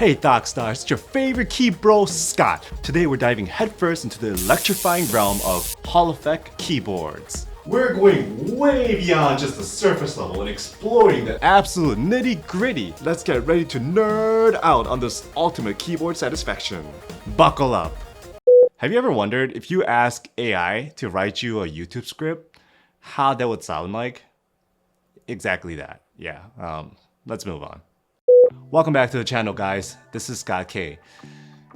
Hey Doc Stars, it's your favorite key bro, Scott. Today we're diving headfirst into the electrifying realm of Hall effect keyboards. We're going way beyond just the surface level and exploring the absolute nitty gritty. Let's get ready to nerd out on this ultimate keyboard satisfaction. Buckle up. Have you ever wondered if you ask AI to write you a YouTube script, how that would sound like? Exactly that. Yeah, let's move on. Welcome back to the channel, guys. This is Scott K.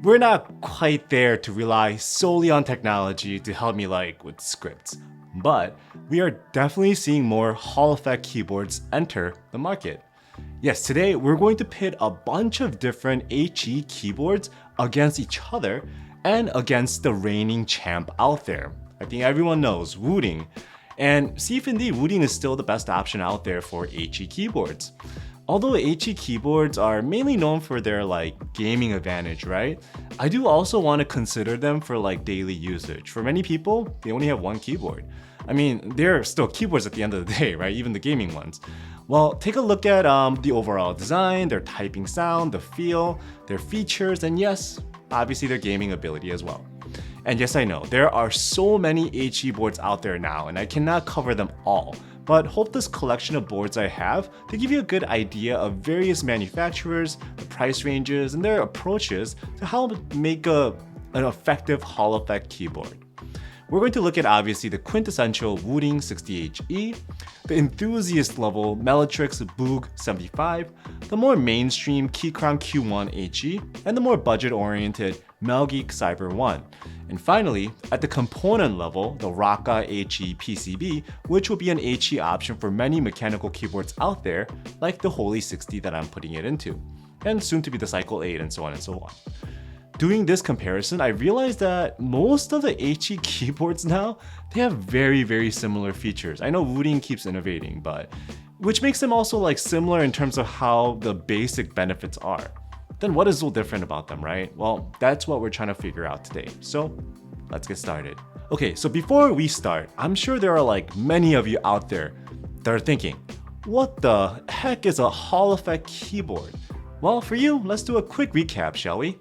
We're not quite there to rely solely on technology to help me with scripts, but we are definitely seeing more Hall effect keyboards enter the market. Yes, today we're going to pit a bunch of different HE keyboards against each other and against the reigning champ out there. I think everyone knows Wooting, and see if indeed Wooting is still the best option out there for HE keyboards. Although HE keyboards are mainly known for their gaming advantage, right? I do also want to consider them for daily usage. For many people, they only have one keyboard. I mean, they're still keyboards at the end of the day, right? Even the gaming ones. Well, take a look at the overall design, their typing sound, the feel, their features, and yes, obviously their gaming ability as well. And yes, I know, there are so many HE boards out there now, and I cannot cover them all. But hope this collection of boards I have to give you a good idea of various manufacturers, the price ranges, and their approaches to how to make an effective Hall effect keyboard. We're going to look at obviously the quintessential Wooting 60HE, the enthusiast level Meletrix Boog75, the more mainstream Keychron Q1 HE, and the more budget-oriented Melgeek Cyber 1. And finally, at the component level, the Rakka HE PCB, which will be an HE option for many mechanical keyboards out there, like the Holy 60 that I'm putting it into, and soon to be the Cycle 8 and so on and so on. Doing this comparison, I realized that most of the HE keyboards now, they have very similar features. I know Wooting keeps innovating, but which makes them also similar in terms of how the basic benefits are. Then what is so different about them, right? Well, that's what we're trying to figure out today. So let's get started. Okay, so before we start, I'm sure there are many of you out there that are thinking, what the heck is a Hall effect keyboard? Well, for you, let's do a quick recap, shall we?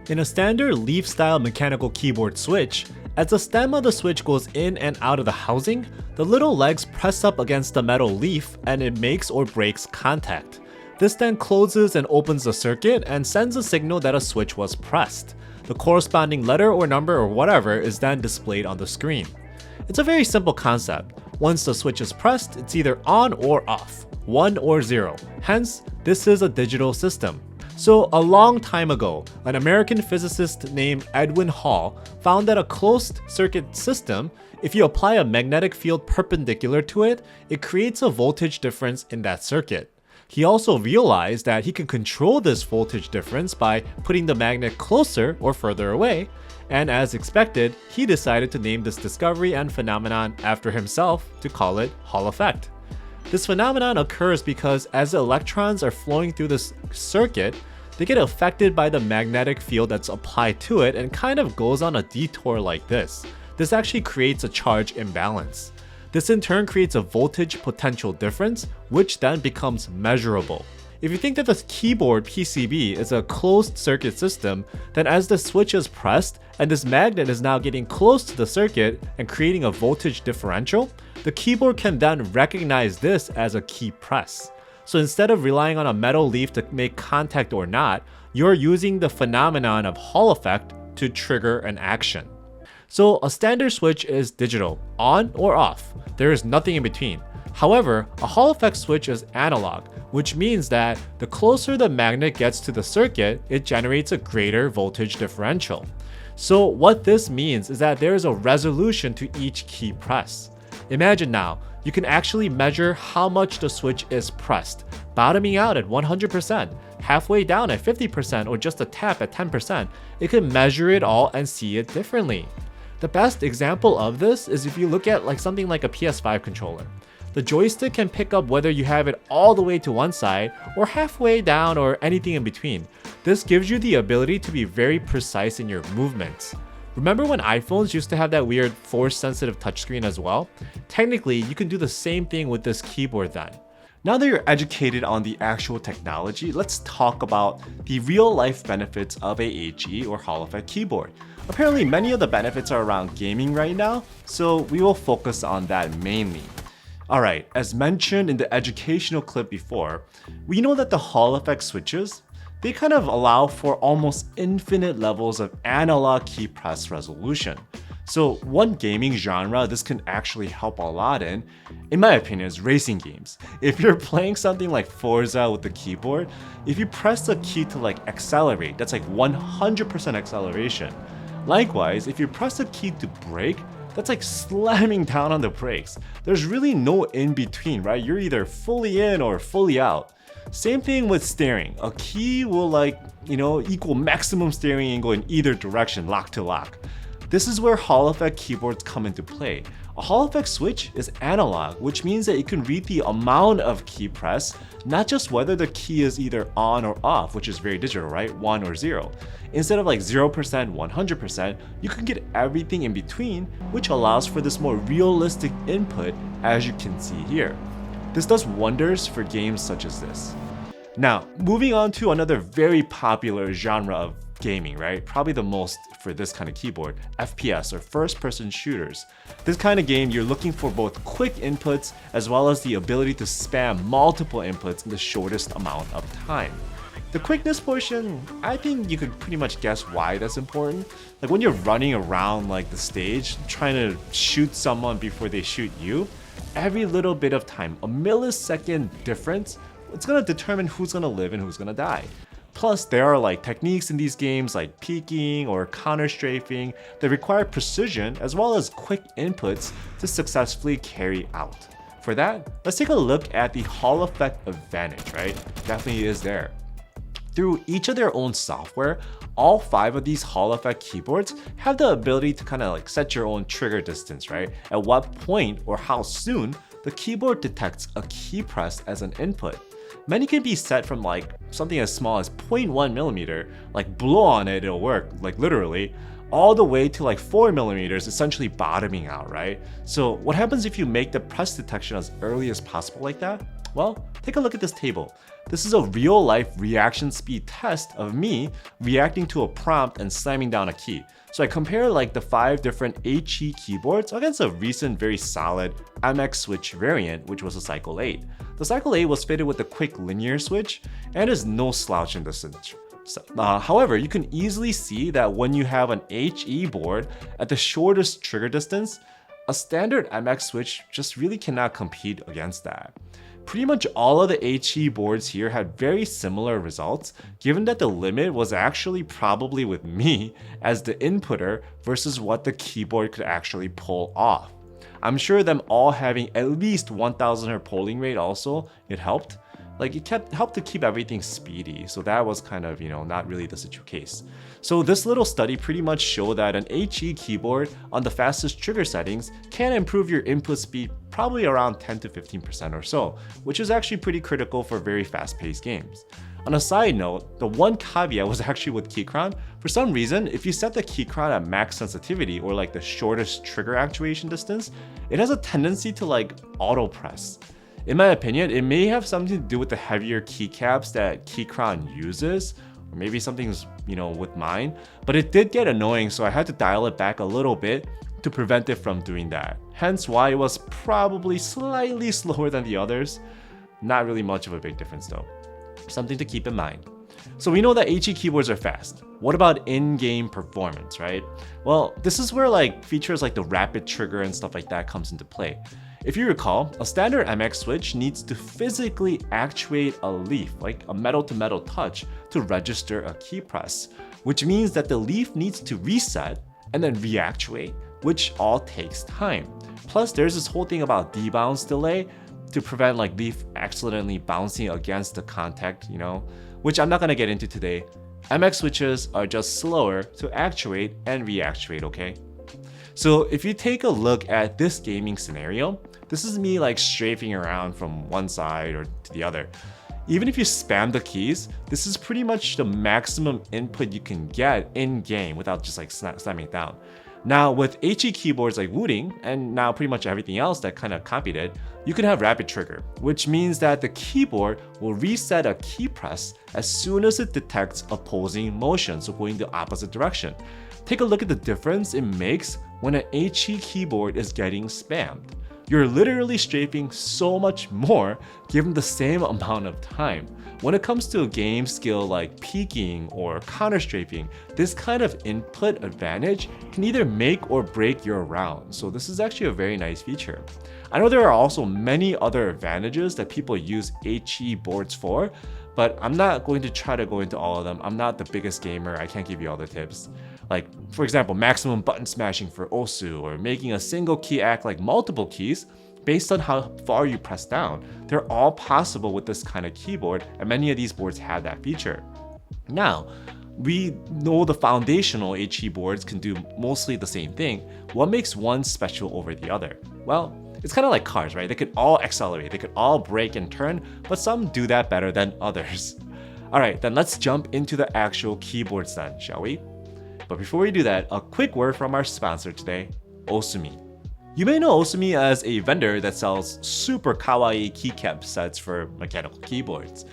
In a standard leaf-style mechanical keyboard switch, as the stem of the switch goes in and out of the housing, the little legs press up against the metal leaf and it makes or breaks contact. This then closes and opens the circuit and sends a signal that a switch was pressed. The corresponding letter or number or whatever is then displayed on the screen. It's a very simple concept. Once the switch is pressed, it's either on or off, 1 or 0. Hence, this is a digital system. So a long time ago, an American physicist named Edwin Hall found that a closed circuit system, if you apply a magnetic field perpendicular to it, it creates a voltage difference in that circuit. He also realized that he can control this voltage difference by putting the magnet closer or further away, and as expected, he decided to name this discovery and phenomenon after himself to call it Hall effect. This phenomenon occurs because as the electrons are flowing through this circuit, they get affected by the magnetic field that's applied to it and kind of goes on a detour like this. This actually creates a charge imbalance. This in turn creates a voltage potential difference, which then becomes measurable. If you think that the keyboard PCB is a closed circuit system, then as the switch is pressed and this magnet is now getting close to the circuit and creating a voltage differential, the keyboard can then recognize this as a key press. So instead of relying on a metal leaf to make contact or not, you're using the phenomenon of Hall effect to trigger an action. So a standard switch is digital, on or off. There is nothing in between. However, a Hall effect switch is analog, which means that the closer the magnet gets to the circuit, it generates a greater voltage differential. So what this means is that there is a resolution to each key press. Imagine now, you can actually measure how much the switch is pressed, bottoming out at 100%, halfway down at 50%, or just a tap at 10%. It can measure it all and see it differently. The best example of this is if you look at something like a PS5 controller. The joystick can pick up whether you have it all the way to one side or halfway down or anything in between. This gives you the ability to be very precise in your movements. Remember when iPhones used to have that weird force-sensitive touchscreen as well? Technically, you can do the same thing with this keyboard then. Now that you're educated on the actual technology, let's talk about the real-life benefits of a HE or Hall effect keyboard. Apparently, many of the benefits are around gaming right now, so we will focus on that mainly. Alright, as mentioned in the educational clip before, we know that the Hall effect switches, they kind of allow for almost infinite levels of analog key press resolution. So one gaming genre this can actually help a lot in my opinion, is racing games. If you're playing something like Forza with the keyboard, if you press the key to like accelerate, that's like 100% acceleration. Likewise, if you press the key to brake, that's like slamming down on the brakes. There's really no in between, right? You're either fully in or fully out. Same thing with steering. A key will equal maximum steering angle in either direction, lock to lock. This is where Hall effect keyboards come into play. A Hall effect switch is analog, which means that it can read the amount of key press, not just whether the key is either on or off, which is very digital, right? 1 or 0. Instead of like 0%, 100%, you can get everything in between, which allows for this more realistic input, as you can see here. This does wonders for games such as this. Now, moving on to another very popular genre of gaming, right? Probably the most for this kind of keyboard, FPS or first-person shooters. This kind of game, you're looking for both quick inputs as well as the ability to spam multiple inputs in the shortest amount of time. The quickness portion, I think you could pretty much guess why that's important. Like when you're running around like the stage, trying to shoot someone before they shoot you, every little bit of time, a millisecond difference, it's gonna determine who's gonna live and who's gonna die. Plus, there are like techniques in these games like peeking or counter strafing that require precision as well as quick inputs to successfully carry out. For that, let's take a look at the Hall effect advantage, right? Definitely is there. Through each of their own software, all 5 of these Hall effect keyboards have the ability to kind of like set your own trigger distance, right? At what point or how soon the keyboard detects a key press as an input. Many can be set from like something as small as 0.1 millimeter, like blow on it, it'll work, like literally, all the way to like 4 millimeters, essentially bottoming out, right? So what happens if you make the press detection as early as possible like that? Well, take a look at this table. This is a real-life reaction speed test of me reacting to a prompt and slamming down a key. So I compare like the 5 different HE keyboards against a recent very solid MX switch variant, which was a Cycle 8. The Cycle 8 was fitted with a quick linear switch and is no slouch in this. However, you can easily see that when you have an HE board at the shortest trigger distance, a standard MX switch just really cannot compete against that. Pretty much all of the HE boards here had very similar results, given that the limit was actually probably with me as the inputter versus what the keyboard could actually pull off. I'm sure them all having at least 1000 Hz polling rate also, it helped. Like it helped to keep everything speedy, so that was kind of, not really the case. So this little study pretty much showed that an HE keyboard on the fastest trigger settings can improve your input speed probably around 10 to 15% or so, which is actually pretty critical for very fast-paced games. On a side note, the one caveat was actually with Keychron. For some reason, if you set the Keychron at max sensitivity or like the shortest trigger actuation distance, it has a tendency to like auto press. In my opinion, it may have something to do with the heavier keycaps that Keychron uses, or maybe something's, with mine, but it did get annoying, so I had to dial it back a little bit to prevent it from doing that. Hence why it was probably slightly slower than the others. Not really much of a big difference though. Something to keep in mind. So we know that HE keyboards are fast. What about in-game performance, right? Well, this is where like features like the rapid trigger and stuff like that comes into play. If you recall, a standard MX switch needs to physically actuate a leaf, like a metal-to-metal touch, to register a key press, which means that the leaf needs to reset and then reactuate, which all takes time. Plus, there's this whole thing about debounce delay to prevent like leaf accidentally bouncing against the contact, which I'm not gonna get into today. MX switches are just slower to actuate and reactuate, okay? So if you take a look at this gaming scenario, this is me like strafing around from one side or to the other. Even if you spam the keys, this is pretty much the maximum input you can get in game without just like slamming it down. Now with HE keyboards like Wooting, and now pretty much everything else that kind of copied it, you can have rapid trigger, which means that the keyboard will reset a key press as soon as it detects opposing motion, so going the opposite direction. Take a look at the difference it makes when an HE keyboard is getting spammed. You're literally strafing so much more given the same amount of time. When it comes to a game skill like peeking or counter strafing, this kind of input advantage can either make or break your round, so this is actually a very nice feature. I know there are also many other advantages that people use HE boards for, but I'm not going to try to go into all of them. I'm not the biggest gamer, I can't give you all the tips. Like, for example, maximum button smashing for Osu, or making a single key act like multiple keys based on how far you press down. They're all possible with this kind of keyboard, and many of these boards have that feature. Now, we know the foundational HE boards can do mostly the same thing. What makes one special over the other? Well, it's kind of like cars, right? They could all accelerate, they could all brake and turn, but some do that better than others. Alright, then let's jump into the actual keyboards then, shall we? But before we do that, a quick word from our sponsor today, Osumi. You may know Osumi as a vendor that sells super kawaii keycap sets for mechanical keyboards.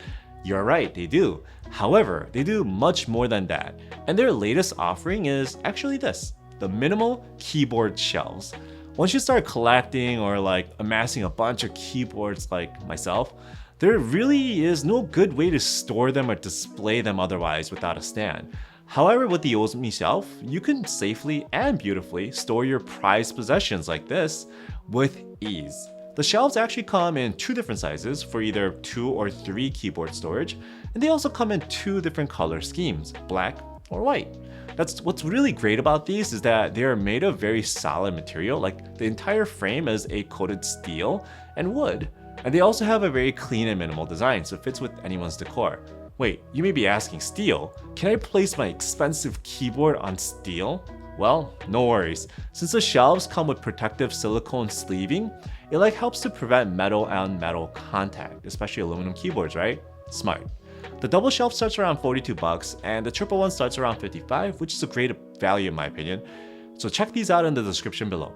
You're right, they do. However, they do much more than that, and their latest offering is actually this, the minimal keyboard shelves. Once you start collecting or amassing a bunch of keyboards like myself, there really is no good way to store them or display them otherwise without a stand. However, with the Osumi shelf, you can safely and beautifully store your prized possessions like this with ease. The shelves actually come in two different sizes for either 2 or 3 keyboard storage, and they also come in 2 different color schemes, black or white. That's what's really great about these is that they are made of very solid material, like the entire frame is a coated steel and wood. And they also have a very clean and minimal design, so it fits with anyone's decor. Wait, you may be asking, steel? Can I place my expensive keyboard on steel? Well, no worries. Since the shelves come with protective silicone sleeving, it helps to prevent metal on metal contact, especially aluminum keyboards, right? Smart. The double shelf starts around $42 and the triple one starts around $55, which is a great value in my opinion. So check these out in the description below.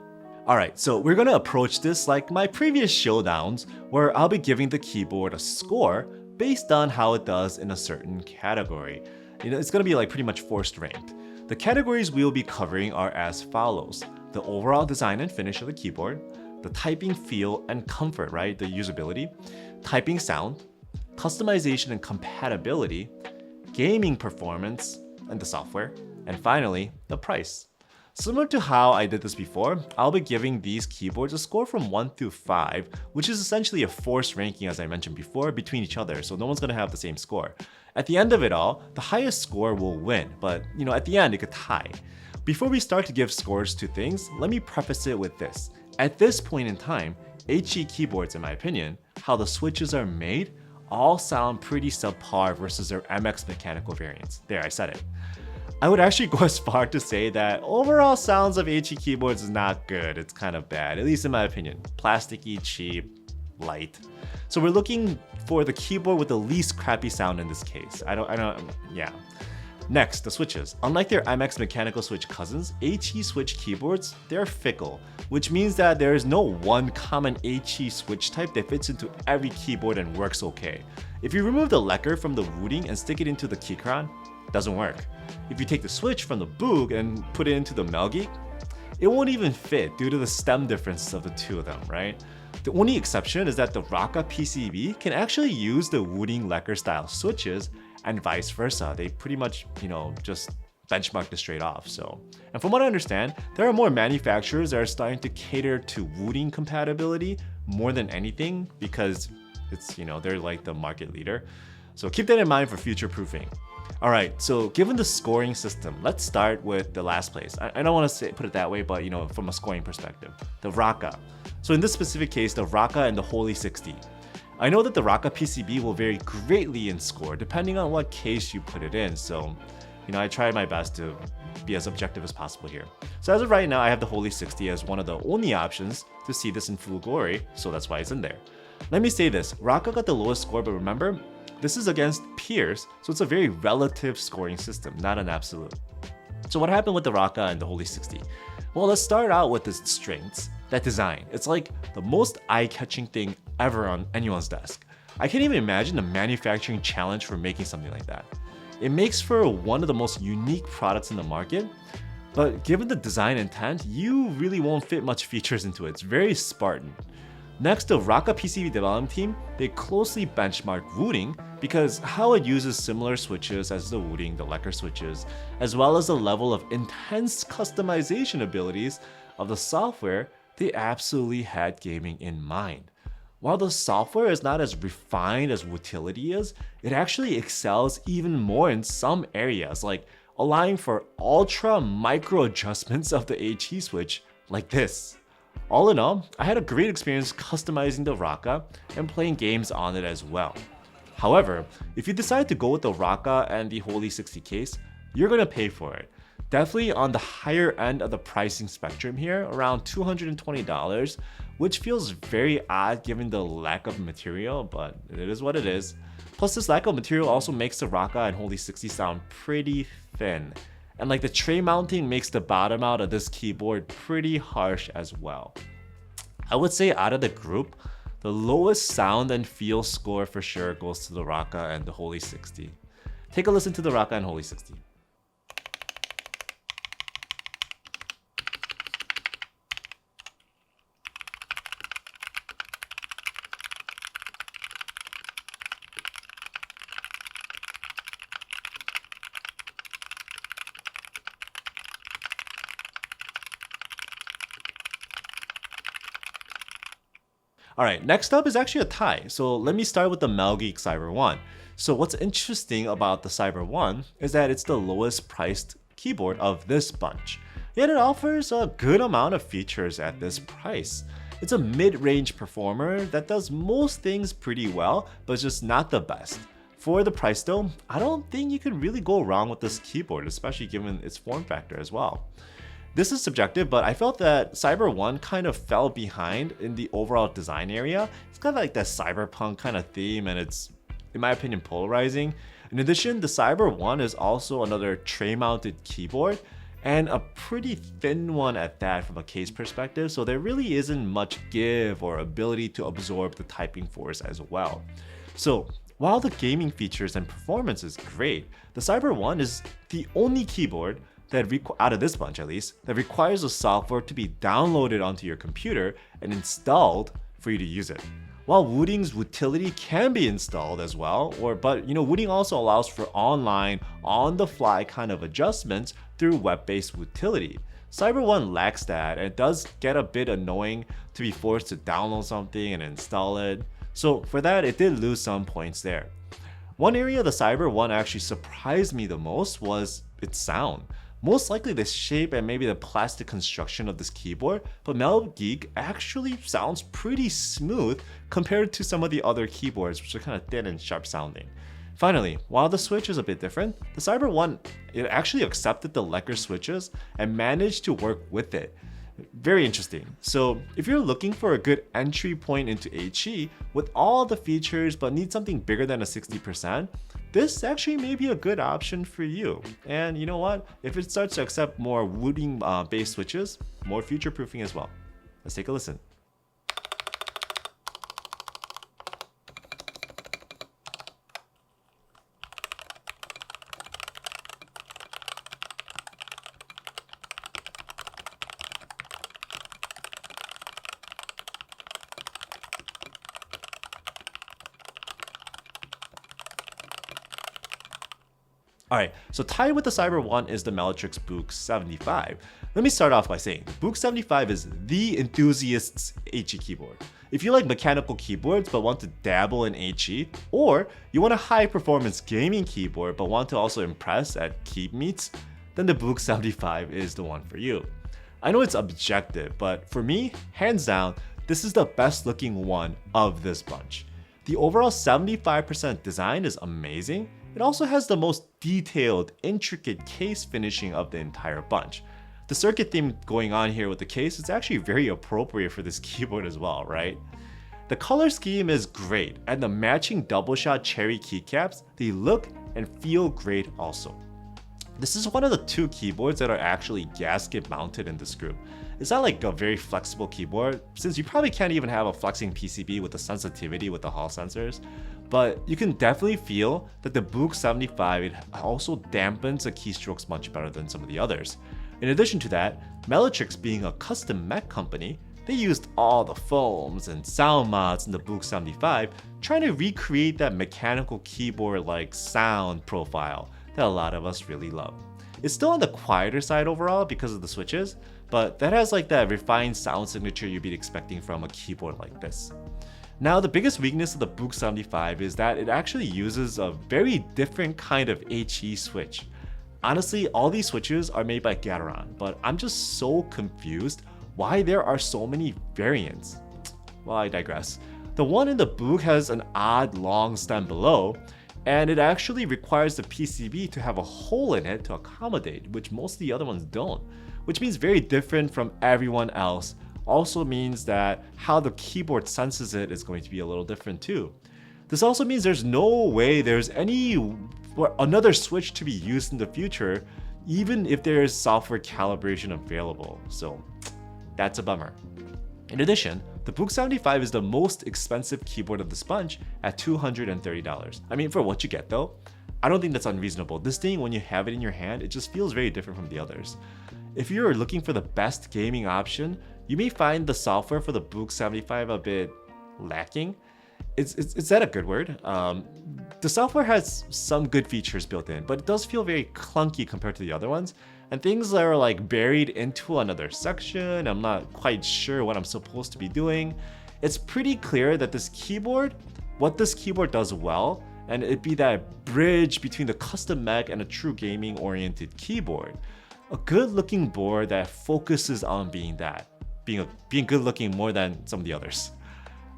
Alright, so we're gonna approach this like my previous showdowns, where I'll be giving the keyboard a score based on how it does in a certain category. It's gonna be pretty much forced ranked. The categories we'll be covering are as follows: the overall design and finish of the keyboard, the typing feel and comfort, right? The usability, typing sound, customization and compatibility, gaming performance and the software, and finally, the price. Similar to how I did this before, I'll be giving these keyboards a score from 1 through 5, which is essentially a forced ranking as I mentioned before between each other, so no one's gonna have the same score. At the end of it all, the highest score will win, but at the end it could tie. Before we start to give scores to things, let me preface it with this. At this point in time, HE keyboards, in my opinion, how the switches are made, all sound pretty subpar versus their MX mechanical variants. There, I said it. I would actually go as far to say that overall sounds of HE keyboards is not good. It's kind of bad, at least in my opinion. Plasticky, cheap, light. So we're looking for the keyboard with the least crappy sound in this case. Yeah. Next, the switches. Unlike their MX mechanical switch cousins, HE switch keyboards, they're fickle, which means that there is no one common HE switch type that fits into every keyboard and works okay. If you remove the lacquer from the Wooting and stick it into the Keychron, it doesn't work. If you take the switch from the Boog and put it into the Melgeek, it won't even fit due to the stem differences of the two of them, right? The only exception is that the Rakka PCB can actually use the Wooting lacquer style switches and vice versa. They pretty much, just benchmark this straight off. And from what I understand, there are more manufacturers that are starting to cater to Wooting compatibility more than anything because it's, they're like the market leader. So keep that in mind for future proofing. Alright, so given the scoring system, let's start with the last place. I don't want to put it that way, but from a scoring perspective, the Rakka. So in this specific case, the Rakka and the Holy 60. I know that the Rakka PCB will vary greatly in score depending on what case you put it in, so I try my best to be as objective as possible here. So as of right now, I have the Holy 60 as one of the only options to see this in full glory, so that's why it's in there. Let me say this, Rakka got the lowest score, but remember, this is against peers, so it's a very relative scoring system, not an absolute. So what happened with the Rakka and the Holy 60? Well, let's start out with its strengths. That design. It's like the most eye-catching thing ever on anyone's desk. I can't even imagine the manufacturing challenge for making something like that. It makes for one of the most unique products in the market, but given the design intent, you really won't fit much features into it. It's very Spartan. Next, the Rakka PCB development team, they closely benchmarked Wooting because how it uses similar switches as the Wooting, the lacquer switches, as well as the level of intense customization abilities of the software, they absolutely had gaming in mind. While the software is not as refined as Wootility is, it actually excels even more in some areas, like allowing for ultra micro adjustments of the HE switch, like this. All in all, I had a great experience customizing the Rakka and playing games on it as well. However, if you decide to go with the Rakka and the Holy 60 case, you're gonna pay for it. Definitely on the higher end of the pricing spectrum here, around $220, which feels very odd given the lack of material, but it is what it is. Plus, this lack of material also makes the Rakka and Holy 60 sound pretty thin. And like the tray mounting makes the bottom out of this keyboard pretty harsh as well. I would say out of the group, the lowest sound and feel score for sure goes to the Rakka and the Holy 60. Take a listen to the Rakka and Holy 60. Alright, next up is actually a tie. So let me start with the Melgeek Cyber 1. So what's interesting about the Cyber 1 is that it's the lowest priced keyboard of this bunch. Yet it offers a good amount of features at this price. It's a mid-range performer that does most things pretty well, but just not the best. For the price though, I don't think you can really go wrong with this keyboard, especially given its form factor as well. This is subjective, but I felt that Cyber 1 kind of fell behind in the overall design area. It's got like that cyberpunk kind of theme and it's, in my opinion, polarizing. In addition, the Cyber 1 is also another tray-mounted keyboard and a pretty thin one at that from a case perspective, so there really isn't much give or ability to absorb the typing force as well. So while the gaming features and performance is great, the Cyber 1 is the only keyboard that out of this bunch at least, that requires the software to be downloaded onto your computer and installed for you to use it. While Wooting's Wootility can be installed as well, but Wooting also allows for online, on-the-fly kind of adjustments through web-based Wootility. Cyber 1 lacks that, and it does get a bit annoying to be forced to download something and install it. So for that, it did lose some points there. One area the Cyber 1 actually surprised me the most was its sound. Most likely the shape and maybe the plastic construction of this keyboard, but Melgeek actually sounds pretty smooth compared to some of the other keyboards which are kind of thin and sharp sounding. Finally, while the switch is a bit different, the Cyber 1, it actually accepted the lacquer switches and managed to work with it. Very interesting. So if you're looking for a good entry point into HE with all the features but need something bigger than a 60%, this actually may be a good option for you. And you know what? If it starts to accept more Wooting based switches, more future proofing as well. Let's take a listen. Alright, so tied with the Cyber 1 is the Meletrix Boog75. Let me start off by saying, the Boog75 is the enthusiast's HE keyboard. If you like mechanical keyboards but want to dabble in HE, or you want a high performance gaming keyboard but want to also impress at key meets, then the Boog75 is the one for you. I know it's objective, but for me, hands down, this is the best looking one of this bunch. The overall 75% design is amazing. It also has the most detailed, intricate case finishing of the entire bunch. The circuit theme going on here with the case is actually very appropriate for this keyboard as well, right? The color scheme is great, and the matching double shot cherry keycaps, they look and feel great also. This is one of the 2 keyboards that are actually gasket mounted in this group. It's not like a very flexible keyboard, since you probably can't even have a flexing PCB with the sensitivity with the Hall sensors, but you can definitely feel that the Boog75 it also dampens the keystrokes much better than some of the others. In addition to that, Meletrix being a custom mech company, they used all the foams and sound mods in the Boog75, trying to recreate that mechanical keyboard-like sound profile that a lot of us really love. It's still on the quieter side overall because of the switches, but that has like that refined sound signature you'd be expecting from a keyboard like this. Now, the biggest weakness of the Boog75 is that it actually uses a very different kind of HE switch. Honestly, all these switches are made by Keychron, but I'm just so confused why there are so many variants. Well, I digress. The one in the Boog has an odd long stem below, and it actually requires the PCB to have a hole in it to accommodate, which most of the other ones don't, which means very different from everyone else. Also means that how the keyboard senses it is going to be a little different too. This also means there's no way there's another switch to be used in the future, even if there is software calibration available. So that's a bummer. In addition, the Boog75 is the most expensive keyboard of this bunch at $230. I mean, for what you get though, I don't think that's unreasonable. This thing, when you have it in your hand, it just feels very different from the others. If you're looking for the best gaming option, you may find the software for the Boog75 a bit lacking. Is that a good word? The software has some good features built in, but it does feel very clunky compared to the other ones. And things that are like buried into another section, I'm not quite sure what I'm supposed to be doing. It's pretty clear that what this keyboard does well, and it'd be that bridge between the custom mech and a true gaming oriented keyboard. A good looking board that focuses on being good looking more than some of the others.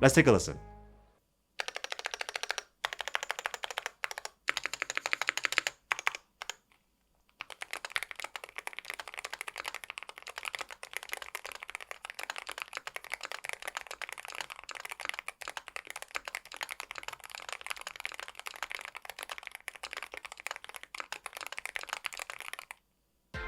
Let's take a listen.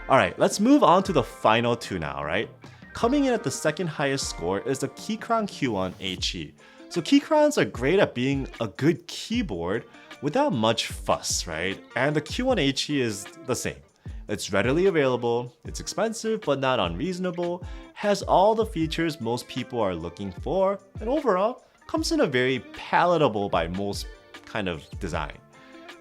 Alright, let's move on to the final 2 now, right? Coming in at the second highest score is the Keychron Q1 HE. So Keychrons are great at being a good keyboard without much fuss, right? And the Q1 HE is the same. It's readily available, it's expensive but not unreasonable, has all the features most people are looking for, and overall comes in a very palatable by most kind of design.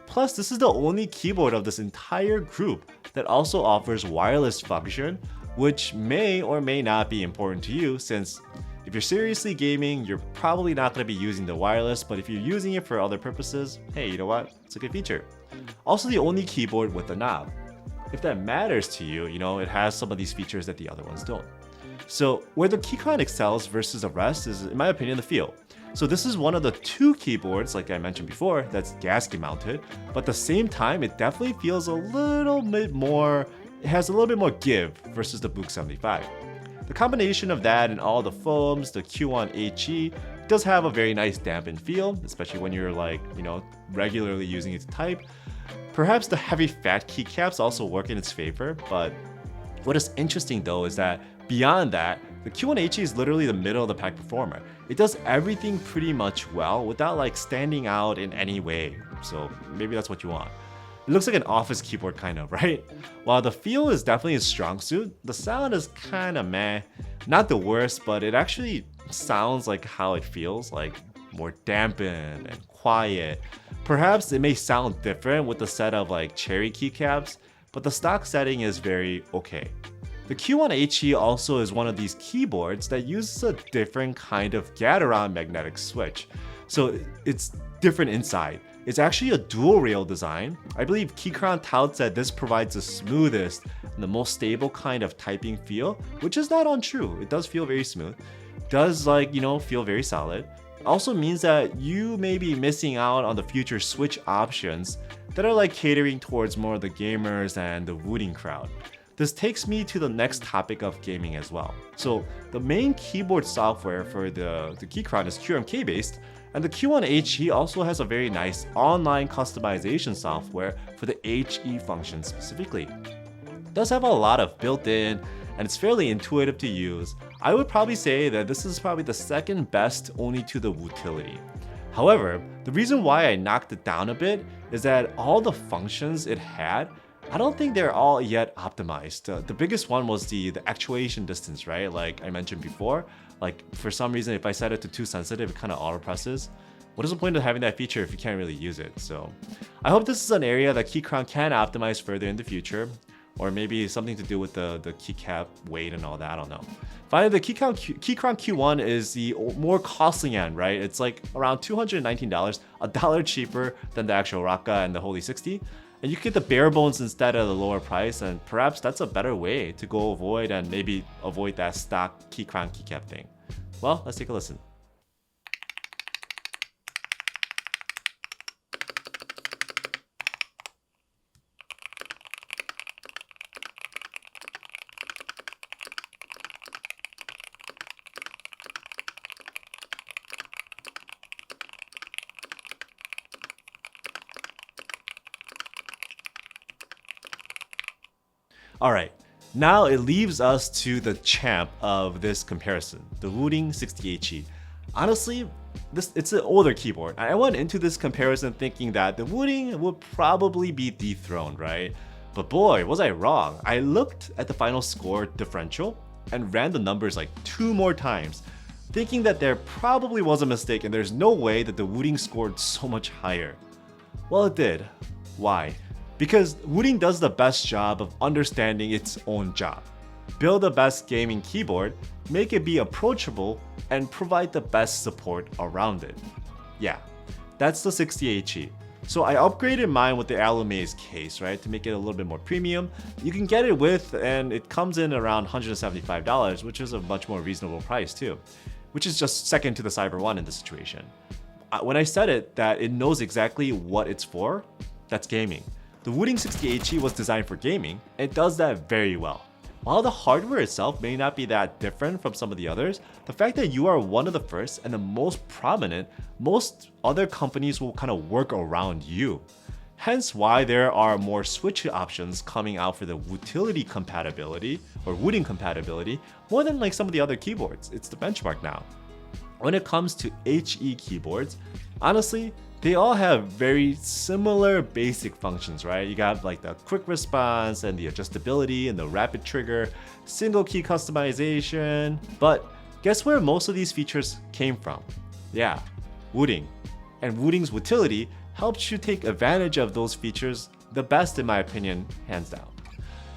Plus, this is the only keyboard of this entire group that also offers wireless function, which may or may not be important to you, since if you're seriously gaming, you're probably not going to be using the wireless, but if you're using it for other purposes, hey, you know what? It's a good feature. Also the only keyboard with a knob. If that matters to you, it has some of these features that the other ones don't. So where the Keychron excels versus the rest is, in my opinion, the feel. So this is one of the 2 keyboards, like I mentioned before, that's gasket mounted, but at the same time, it definitely feels a little bit more, it has a little bit more give versus the Boog75. The combination of that and all the foams, the Q1 HE, does have a very nice dampened feel, especially when you're regularly using it to type. Perhaps the heavy fat keycaps also work in its favor, but what is interesting though is that beyond that, the Q1 HE is literally the middle of the pack performer. It does everything pretty much well without standing out in any way. So maybe that's what you want. It looks like an office keyboard kind of, right? While the feel is definitely a strong suit, the sound is kind of meh. Not the worst, but it actually sounds like how it feels, like more dampened and quiet. Perhaps it may sound different with the set of cherry keycaps, but the stock setting is very okay. The Q1 HE also is one of these keyboards that uses a different kind of Keychron magnetic switch. So it's different inside. It's actually a dual rail design. I believe Keychron touts that this provides the smoothest and the most stable kind of typing feel, which is not untrue. It does feel very smooth. Does feel very solid. Also means that you may be missing out on the future switch options that are catering towards more of the gamers and the Wooting crowd. This takes me to the next topic of gaming as well. So the main keyboard software for the Keychron is QMK based, And the Q1 HE also has a very nice online customization software for the HE function specifically. It does have a lot of built-in, and it's fairly intuitive to use. I would probably say that this is probably the second best only to the utility. However, the reason why I knocked it down a bit is that all the functions it had, I don't think they're all yet optimized. The biggest one was the actuation distance, right? Like I mentioned before, like for some reason, if I set it to too sensitive, it kind of auto presses. What is the point of having that feature if you can't really use it? So I hope this is an area that Keychron can optimize further in the future, or maybe something to do with the keycap weight and all that, I don't know. Finally, the Keychron Q1 is the more costly end, right? It's like around $219, a dollar cheaper than the actual Rakka and the Holy 60. And you get the bare bones instead of the lower price, and perhaps that's a better way to go avoid that stock Keychron keycap thing. Well, let's take a listen. Alright, now it leaves us to the champ of this comparison, the Wooting 60 HE. Honestly, it's an older keyboard. I went into this comparison thinking that the Wooting would probably be dethroned, right? But boy, was I wrong. I looked at the final score differential and ran the numbers like 2 more times, thinking that there probably was a mistake and there's no way that the Wooting scored so much higher. Well, it did. Why? Because Wooting does the best job of understanding its own job. Build the best gaming keyboard, make it be approachable, and provide the best support around it. Yeah, that's the 60 HE. So I upgraded mine with the Alumaze case, right, to make it a little bit more premium. You can get it with, and it comes in around $175, which is a much more reasonable price too, which is just second to the Cyber 1 in this situation. When I said it, that it knows exactly what it's for, that's gaming. The Wooting 60 HE was designed for gaming, and it does that very well. While the hardware itself may not be that different from some of the others, the fact that you are one of the first and the most prominent, most other companies will kind of work around you. Hence why there are more switch options coming out for the utility compatibility or Wooting compatibility more than like some of the other keyboards. It's the benchmark now. When it comes to HE keyboards, honestly, they all have very similar basic functions, right? You got like the quick response and the adjustability and the rapid trigger, single key customization. But guess where most of these features came from? Yeah, Wooting. And Wooting's utility helps you take advantage of those features the best, in my opinion, hands down.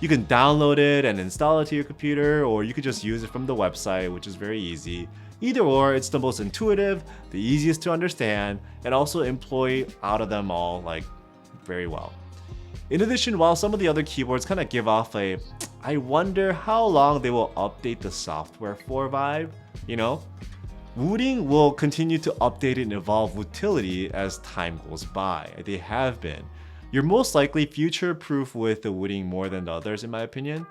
You can download it and install it to your computer, or you could just use it from the website, which is very easy. Either or, it's the most intuitive, the easiest to understand, and also employ out of them all like very well. In addition, while some of the other keyboards kind of give off a, I wonder how long they will update the software for vibe, you know? Wooting will continue to update and evolve utility as time goes by. They have been. You're most likely future-proof with the Wooting more than the others, in my opinion.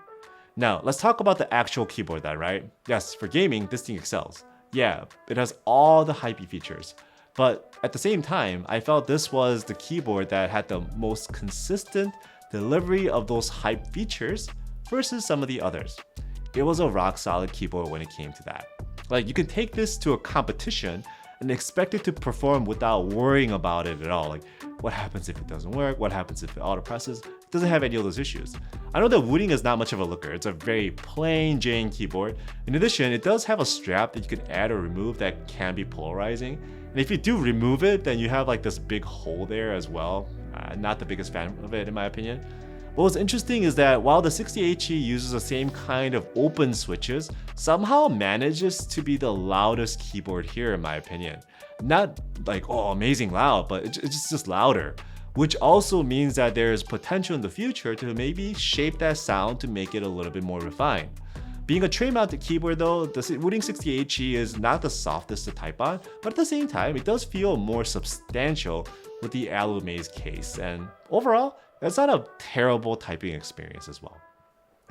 Now, let's talk about the actual keyboard then, right? Yes, for gaming, this thing excels. Yeah, it has all the hypey features. But at the same time, I felt this was the keyboard that had the most consistent delivery of those hype features versus some of the others. It was a rock solid keyboard when it came to that. Like, you can take this to a competition and expect it to perform without worrying about it at all. Like, what happens if it doesn't work? What happens if it auto presses? It doesn't have any of those issues. I know that Wooting is not much of a looker. It's a very plain Jane keyboard. In addition, it does have a strap that you can add or remove that can be polarizing. And if you do remove it, then you have like this big hole there as well. Not the biggest fan of it, in my opinion. What was interesting is that while the 60 HE uses the same kind of open switches, somehow manages to be the loudest keyboard here, in my opinion. Not like, oh, amazing loud, but it's just louder. Which also means that there's potential in the future to maybe shape that sound to make it a little bit more refined. Being a tray-mounted keyboard though, the Wooting 60 HE is not the softest to type on, but at the same time, it does feel more substantial with the Alumaze case, and overall, that's not a terrible typing experience as well.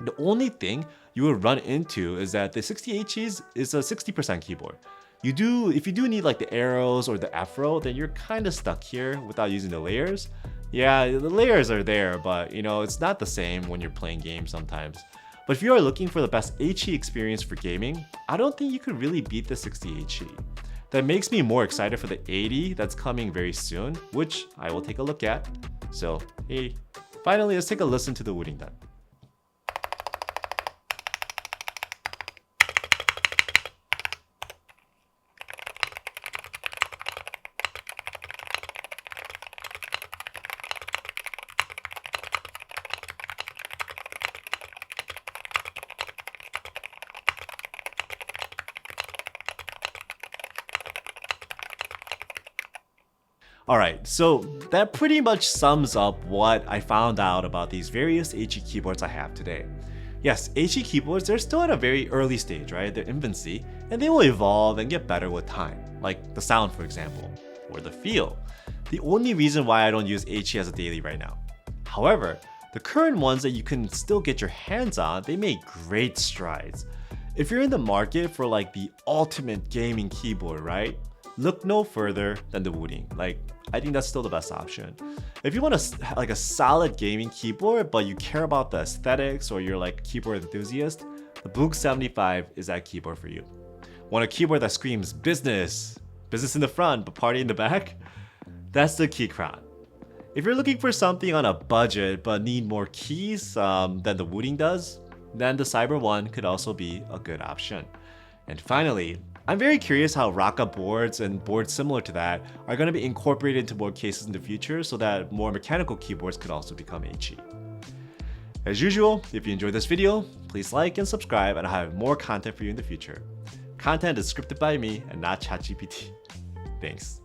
The only thing you would run into is that the 60 HE is a 60% keyboard. If you do need like the arrows or the afro, then you're kind of stuck here without using the layers. Yeah, the layers are there, but you know, it's not the same when you're playing games sometimes. But if you are looking for the best HE experience for gaming, I don't think you could really beat the 60 HE. That makes me more excited for the 80 that's coming very soon, which I will take a look at. So, hey, finally let's take a listen to the Wooting then. Alright, so that pretty much sums up what I found out about these various HE keyboards I have today. Yes, HE keyboards, they're still at a very early stage, right? They're infancy, and they will evolve and get better with time, like the sound for example, or the feel. The only reason why I don't use HE as a daily right now. However, the current ones that you can still get your hands on, they make great strides. If you're in the market for like the ultimate gaming keyboard, right? Look no further than the Wooting. Like, I think that's still the best option. If you want a solid gaming keyboard, but you care about the aesthetics or you're like a keyboard enthusiast, the Boog75 is that keyboard for you. Want a keyboard that screams business in the front, but party in the back? That's the Keychron. If you're looking for something on a budget but need more keys than the Wooting does, then the Cyber one could also be a good option. And finally, I'm very curious how Rakka boards and boards similar to that are going to be incorporated into more cases in the future so that more mechanical keyboards could also become HE. As usual, if you enjoyed this video, please like and subscribe and I'll have more content for you in the future. Content is scripted by me and not ChatGPT. Thanks.